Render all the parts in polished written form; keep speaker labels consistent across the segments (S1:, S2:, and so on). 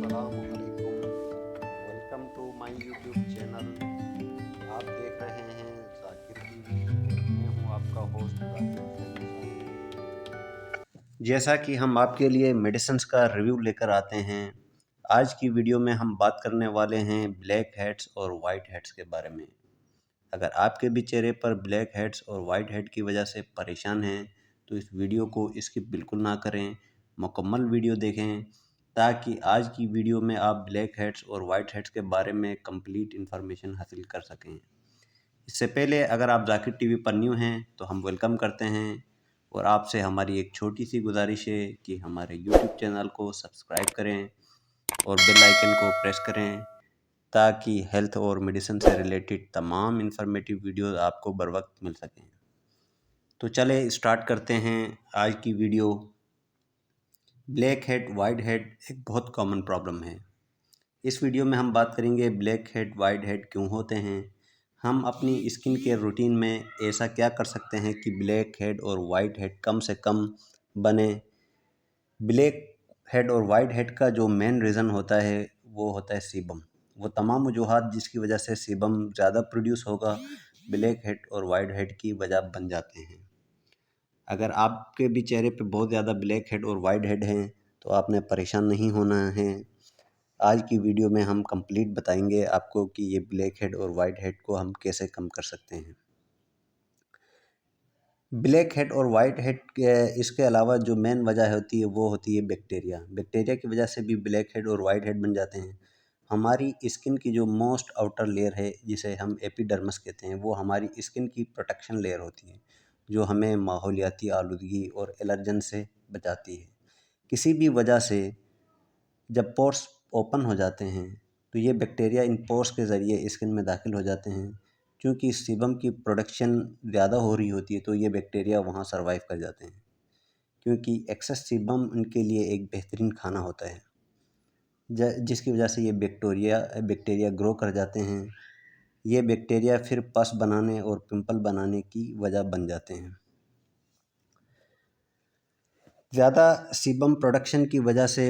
S1: अस्सलामुअलैकुम। Welcome to my YouTube channel. आप देख रहे हैं जाकिर टीवी और मैं हूं आपका होस्ट जाकिर हुसैन। जैसा कि हम आपके लिए मेडिसिन्स का रिव्यू लेकर आते हैं, आज की वीडियो में हम बात करने वाले हैं ब्लैक हेड्स और वाइट हेड्स के बारे में। अगर आपके भी चेहरे पर ब्लैक हेड्स और वाइट हेड की वजह से परेशान हैं तो इस वीडियो को स्किप बिल्कुल ना करें, मुकम्मल वीडियो देखें ताकि आज की वीडियो में आप ब्लैक हेड्स और वाइट हेड्स के बारे में कंप्लीट इन्फॉर्मेशन हासिल कर सकें। इससे पहले अगर आप जाकिर टीवी पर न्यू हैं तो हम वेलकम करते हैं और आपसे हमारी एक छोटी सी गुजारिश है कि हमारे यूट्यूब चैनल को सब्सक्राइब करें और बेल आइकन को प्रेस करें ताकि हेल्थ और मेडिसिन से रिलेटेड तमाम इन्फॉर्मेटिव वीडियोस आपको बर वक्त मिल सकें। तो चले स्टार्ट करते हैं आज की video. Black head white head एक बहुत कॉमन प्रॉब्लम है। इस वीडियो में हम बात करेंगे ब्लैक हेड वाइट हेड क्यों होते हैं, हम अपनी स्किन केयर रूटीन में ऐसा क्या कर सकते हैं कि ब्लैक हेड और वाइट हेड कम से कम बने। ब्लैक हेड और वाइट हेड का जो मेन रीज़न होता है वो होता है सीबम। वो तमाम वजूहात जिसकी वजह से सीबम ज़्यादा प्रोड्यूस होगा ब्लैक हेड और वाइट हेड की वजह बन जाते हैं। अगर आपके भी चेहरे पे बहुत ज़्यादा ब्लैक हेड और वाइट हेड हैं तो आपने परेशान नहीं होना है। आज की वीडियो में हम कंप्लीट बताएंगे आपको कि ये ब्लैक हेड और वाइट हेड को हम कैसे कम कर सकते हैं। ब्लैक हेड और वाइट हेड के इसके अलावा जो मेन वजह होती है वो होती है बैक्टीरिया। बैक्टीरिया की वजह से भी ब्लैक हेड और वाइट हेड बन जाते हैं। हमारी स्किन की जो मोस्ट आउटर लेयर है जिसे हम एपिडर्मिस कहते हैं वो हमारी स्किन की प्रोटेक्शन लेयर होती है जो हमें माहौलियाती आलूदगी और एलर्जन से बचाती है। किसी भी वजह से जब पोर्स ओपन हो जाते हैं तो ये बैक्टीरिया इन पोर्स के ज़रिए स्किन में दाखिल हो जाते हैं। क्योंकि सीबम की प्रोडक्शन ज़्यादा हो रही होती है तो ये बैक्टीरिया वहाँ सरवाइव कर जाते हैं, क्योंकि एक्सेस सीबम इनके लिए एक बेहतरीन खाना होता है जिसकी वजह से ये बैक्टीरिया ग्रो कर जाते हैं। ये बैक्टीरिया फिर पस बनाने और पिंपल बनाने की वजह बन जाते हैं। ज़्यादा सीबम प्रोडक्शन की वजह से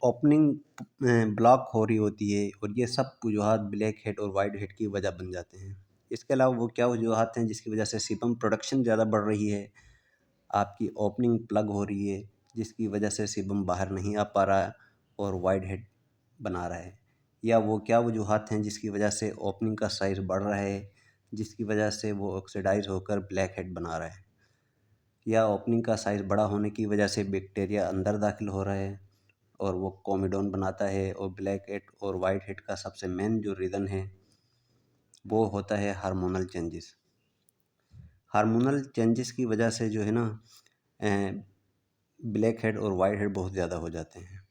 S1: ओपनिंग ब्लॉक हो रही होती है और ये सब वजूहात ब्लैक हेड और वाइट हेड की वजह बन जाते हैं। इसके अलावा वो क्या वजूहात हैं जिसकी वजह से सीबम प्रोडक्शन ज़्यादा बढ़ रही है, आपकी ओपनिंग प्लग हो रही है जिसकी वजह से सीबम बाहर नहीं आ पा रहा है और वाइट हेड बना रहा है, या वो क्या वजूहात हैं जिसकी वजह से ओपनिंग का साइज़ बढ़ रहा है जिसकी वजह से वो ऑक्सीडाइज होकर ब्लैक हेड बना रहा है, या ओपनिंग का साइज़ बड़ा होने की वजह से बैक्टीरिया अंदर दाखिल हो रहा है और वो कोमिडोन बनाता है। और ब्लैक हेड और वाइट हेड का सबसे मेन जो रीज़न है वो होता है हार्मोनल चेंजेस। हार्मोनल चेंजेस की वजह से जो है ना ब्लैक हेड और वाइट हेड बहुत ज़्यादा हो जाते हैं।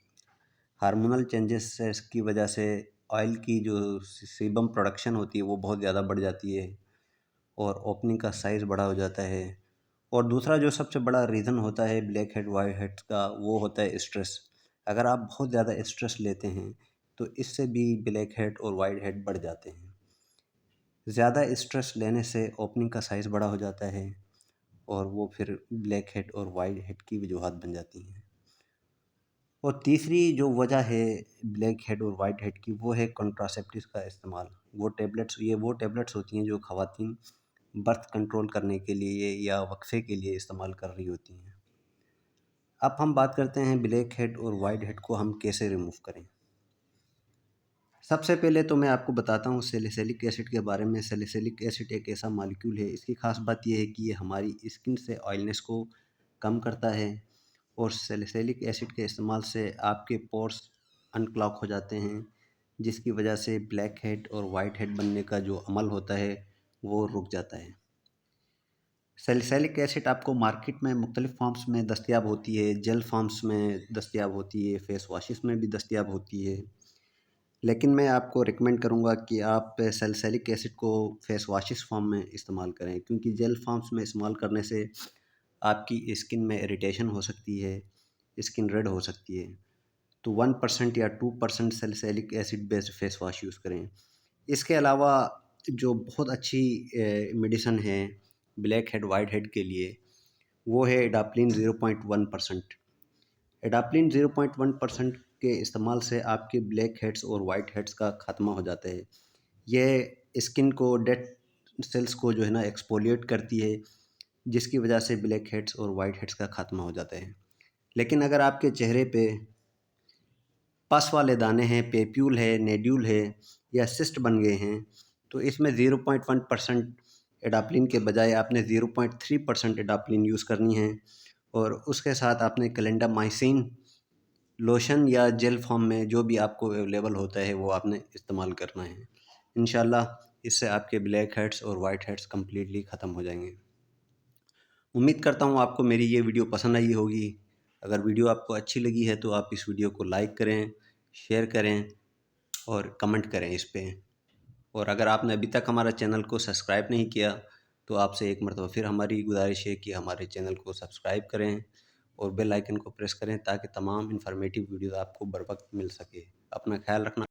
S1: हार्मोनल चेंजेस की वजह से ऑयल की जो सीबम प्रोडक्शन होती है वो बहुत ज़्यादा बढ़ जाती है और ओपनिंग का साइज़ बड़ा हो जाता है। और दूसरा जो सबसे बड़ा रीज़न होता है ब्लैक हेड वाइट हेड का वो होता है स्ट्रेस। अगर आप बहुत ज़्यादा स्ट्रेस लेते हैं तो इससे भी ब्लैक हेड और वाइट हेड बढ़ जाते हैं। ज़्यादा स्ट्रेस लेने से ओपनिंग का साइज़ बड़ा हो जाता है और वो फिर ब्लैक हेड और वाइट हेड की वजूहात बन जाती हैं। और तीसरी जो वजह है ब्लैक हेड और वाइट हेड की वो है कॉन्ट्रासेप्टिव्स का इस्तेमाल। वो टेबलेट्स होती हैं जो ख़वातीन बर्थ कंट्रोल करने के लिए या वक्फे के लिए इस्तेमाल कर रही होती हैं। अब हम बात करते हैं ब्लैक हेड और वाइट हेड को हम कैसे रिमूव करें। सबसे पहले तो मैं आपको बताता हूँ सैलिसिलिक एसिड के बारे में। सैलिसिलिक एसिड एक ऐसा मॉलिक्यूल है, इसकी ख़ास बात यह है कि ये हमारी स्किन से ऑयलनेस को कम करता है और सैलिसिलिक एसिड के इस्तेमाल से आपके पोर्स अनक्लॉग हो जाते हैं जिसकी वजह से ब्लैक हेड और वाइट हेड बनने का जो अमल होता है वो रुक जाता है। सैलिसिलिक एसिड आपको मार्केट में मुख्तलिफ़ फॉर्म्स में दस्तयाब होती है, जेल फॉर्म्स में दस्तयाब होती है, फेस वॉशेस में भी दस्तयाब होती है। लेकिन मैं आपको रिकमेंड करूँगा कि आप सैलिसिलिक एसिड को फेस वॉशेस फॉर्म में इस्तेमाल करें, क्योंकि जेल फॉर्म्स में इस्तेमाल करने से आपकी स्किन में इरिटेशन हो सकती है, स्किन रेड हो सकती है। तो 1% या 2% salicylic acid based face wash use करें। इसके अलावा जो बहुत अच्छी मेडिसिन है ब्लैक हेड वाइट हेड के लिए वो है एडाप्लिन 0.1%। एडाप्लिन 0.1% के इस्तेमाल से आपके ब्लैक हेड्स और वाइट हेड्स का खात्मा हो जाता है। ये स्किन को डेड सेल्स को जो है ना एक्सफोलिएट करती है, जिसकी वजह से ब्लैक हेड्स और वाइट हेड्स का खात्मा हो जाता है। लेकिन अगर आपके चेहरे पे पस वाले दाने हैं, पेप्यूल है, नेड्यूल है या सिस्ट बन गए हैं, तो इसमें 0.1% एडाप्लिन के बजाय आपने 0.3% एडाप्लिन यूज़ करनी है और उसके साथ आपने क्लेंडामाइसिन लोशन या जेल फॉर्म में जो भी आपको अवेलेबल होता है वो आपने इस्तेमाल करना है। इंशाल्लाह इससे आपके ब्लैक हेड्स और वाइट हेड्स कम्प्लीटली ख़त्म हो जाएंगे। उम्मीद करता हूँ आपको मेरी ये वीडियो पसंद आई होगी। अगर वीडियो आपको अच्छी लगी है तो आप इस वीडियो को लाइक करें, शेयर करें और कमेंट करें इस पे। और अगर आपने अभी तक हमारा चैनल को सब्सक्राइब नहीं किया तो आपसे एक मरतबा फिर हमारी गुजारिश है कि हमारे चैनल को सब्सक्राइब करें और बेल आइकन को प्रेस करें ताकि तमाम इन्फॉर्मेटिव वीडियोज़ आपको बर वक्त मिल सके। अपना ख्याल रखना।